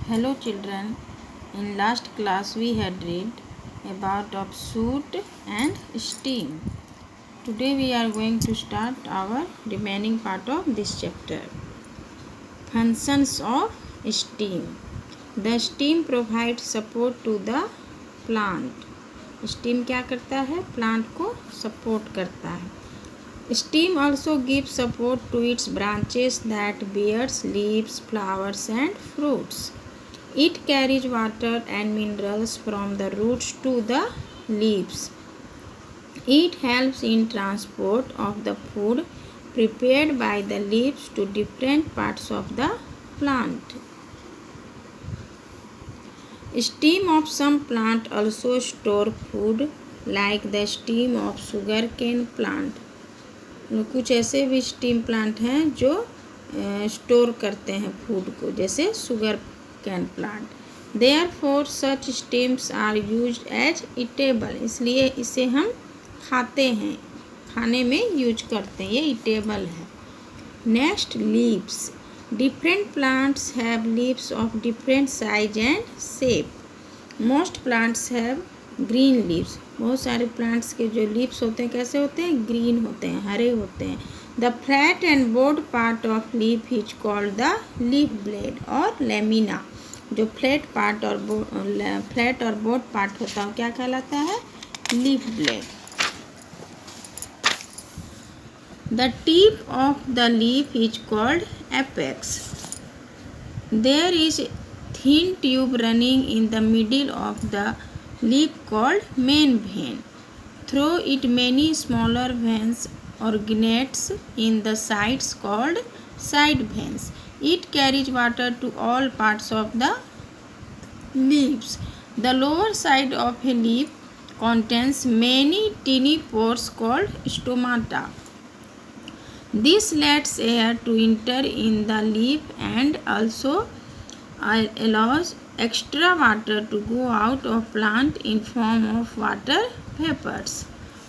Hello children, in last class we had read about of soot and steam. Today we are going to start our remaining part of this chapter. Functions of steam. The steam provides support to the plant. Steam क्या करता है? Plant को support करता है. Steam also gives support to its branches that bears leaves, flowers and fruits. It carries water and minerals from the roots to the leaves. It helps in transport of the food prepared by the leaves to different parts of the plant. Steam of some plant also store food like the steam of sugarcane plant. कुछ ऐसे भी stem plant हैं जो store करते हैं food को, जैसे sugar cane plant. Therefore such stems are used as edible. इसलिए इसे हम खाते हैं, खाने में यूज करते हैं, ये ईटेबल है. Next, leaves. Different plants have leaves of different size and shape. Most plants have green leaves. बहुत सारे प्लांट्स के जो लीव्स होते हैं कैसे होते हैं? ग्रीन होते हैं, हरे होते हैं. The flat and board part of leaf is called the leaf blade or lamina. जो फ्लैट और बोर्ड पार्ट होता है क्या कहलाता है? Leaf blade. The tip of the leaf is called apex. There is thin tube running in the middle of the leaf called main vein. Through it many smaller veins originates in the sides called side veins. It carries water to all parts of the leaves. The lower side of a leaf contains many tiny pores called stomata. This lets air to enter in the leaf and also allows extra water to go out of plant in form of water vapors.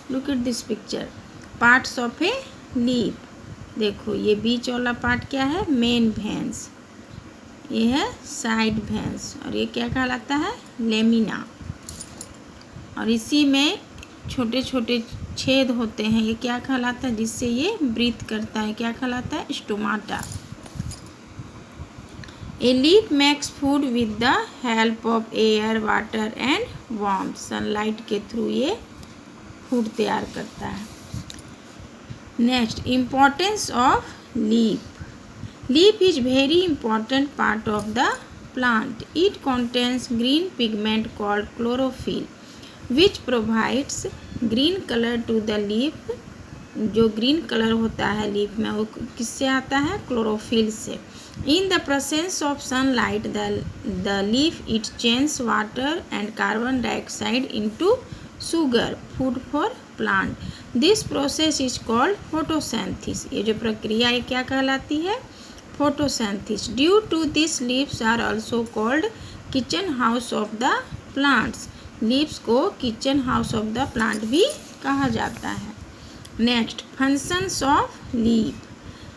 Look at this picture. Parts of a leaf. देखो ये बीच वाला part क्या है? Main veins. ये है side veins और ये क्या कहलाता है? लेमिना. और इसी में छोटे छोटे छेद होते हैं, ये क्या कहलाता है? जिससे ये ब्रीथ करता है, क्या कहलाता है? Stomata. A leaf makes food with the help of air, water and warmth. Sunlight के थ्रू ये फूड तैयार करता है. Next, importance of leaf. Leaf is very important part of the plant. It contains green pigment called chlorophyll which provides green colour to the leaf. जो green colour होता है leaf में वो किससे आता है? क्लोरोफिल से. In the presence of sunlight, the leaf it changes water and carbon dioxide into sugar, food for plant. This process is called photosynthesis. ये जो प्रक्रिया है क्या कहलाती है? Photosynthesis. Due to this, leaves are also called kitchen house of the plants. Leaves को kitchen house of the plant भी कहा जाता है. Next, functions of leaf.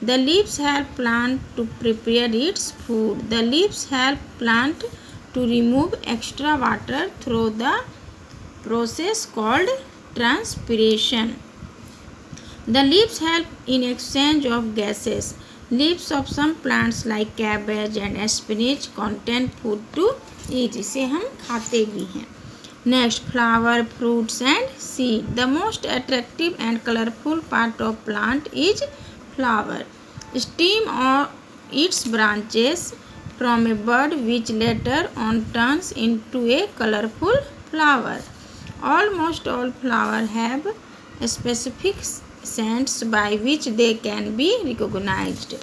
The leaves help plant to prepare its food. The leaves help plant to remove extra water through the process called transpiration. The leaves help in exchange of gases. Leaves of some plants like cabbage and spinach contain food to eat. इसे हम खाते भी हैं. Next, flower, fruits and seed. The most attractive and colorful part of plant is flower. Steam or its branches from a bud which later on turns into a colorful flower. Almost all flowers have specific scents by which they can be recognized.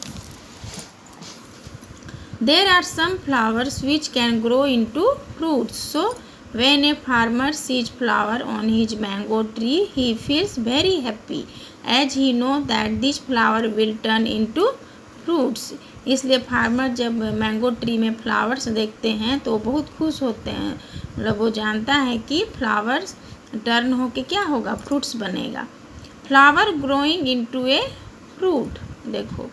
There are some flowers which can grow into fruits. So when a farmer sees flower on his mango tree, he feels very happy as he knows that this flower will turn into fruits. इसलिए farmer जब mango tree में flowers देखते हैं तो बहुत खुश होते हैं. मतलब वो जानता है कि फ्लावर्स टर्न होके क्या होगा? फ्रूट्स बनेगा. Flower growing into a fruit. देखो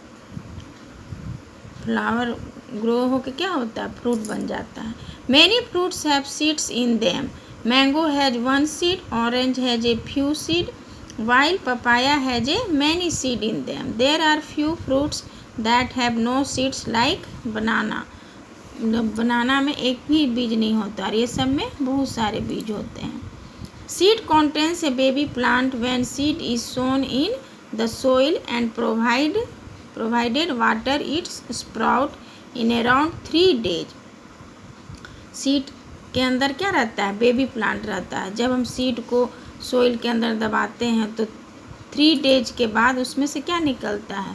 फ्लावर ग्रो होके क्या होता है, फ्रूट बन जाता है। Many fruits have seeds in them. Mango has 1 seed, orange has a few seed, while papaya has a many seed in them. There are few fruits that have no seeds like banana. बनाना में एक भी बीज नहीं होता और ये सब में बहुत सारे बीज होते हैं। Seed contains a baby plant when seed is sown in the soil and provided water it sprout in around 3 days. Seed के अंदर क्या रहता है, बेबी प्लांट रहता है। जब हम सीड को सोइल के अंदर दबाते हैं तो 3 डेज के बाद उसमें से क्या निकलता है,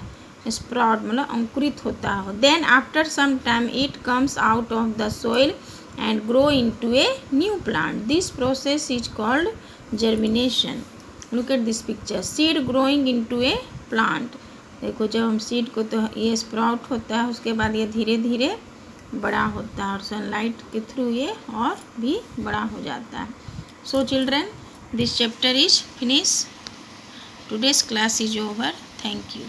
स्प्राउट मतलब अंकुरित होता है। Then after some time it comes out of the soil and grow into a new plant. This process is called germination. Look at this picture, seed growing into a plant. देखो जब हम seed को, तो ये sprout होता है, उसके बाद ये धीरे धीरे बड़ा होता है और सनलाइट के थ्रू ये और भी बड़ा हो जाता है। So children, this chapter is finished. Today's class is over. Thank you.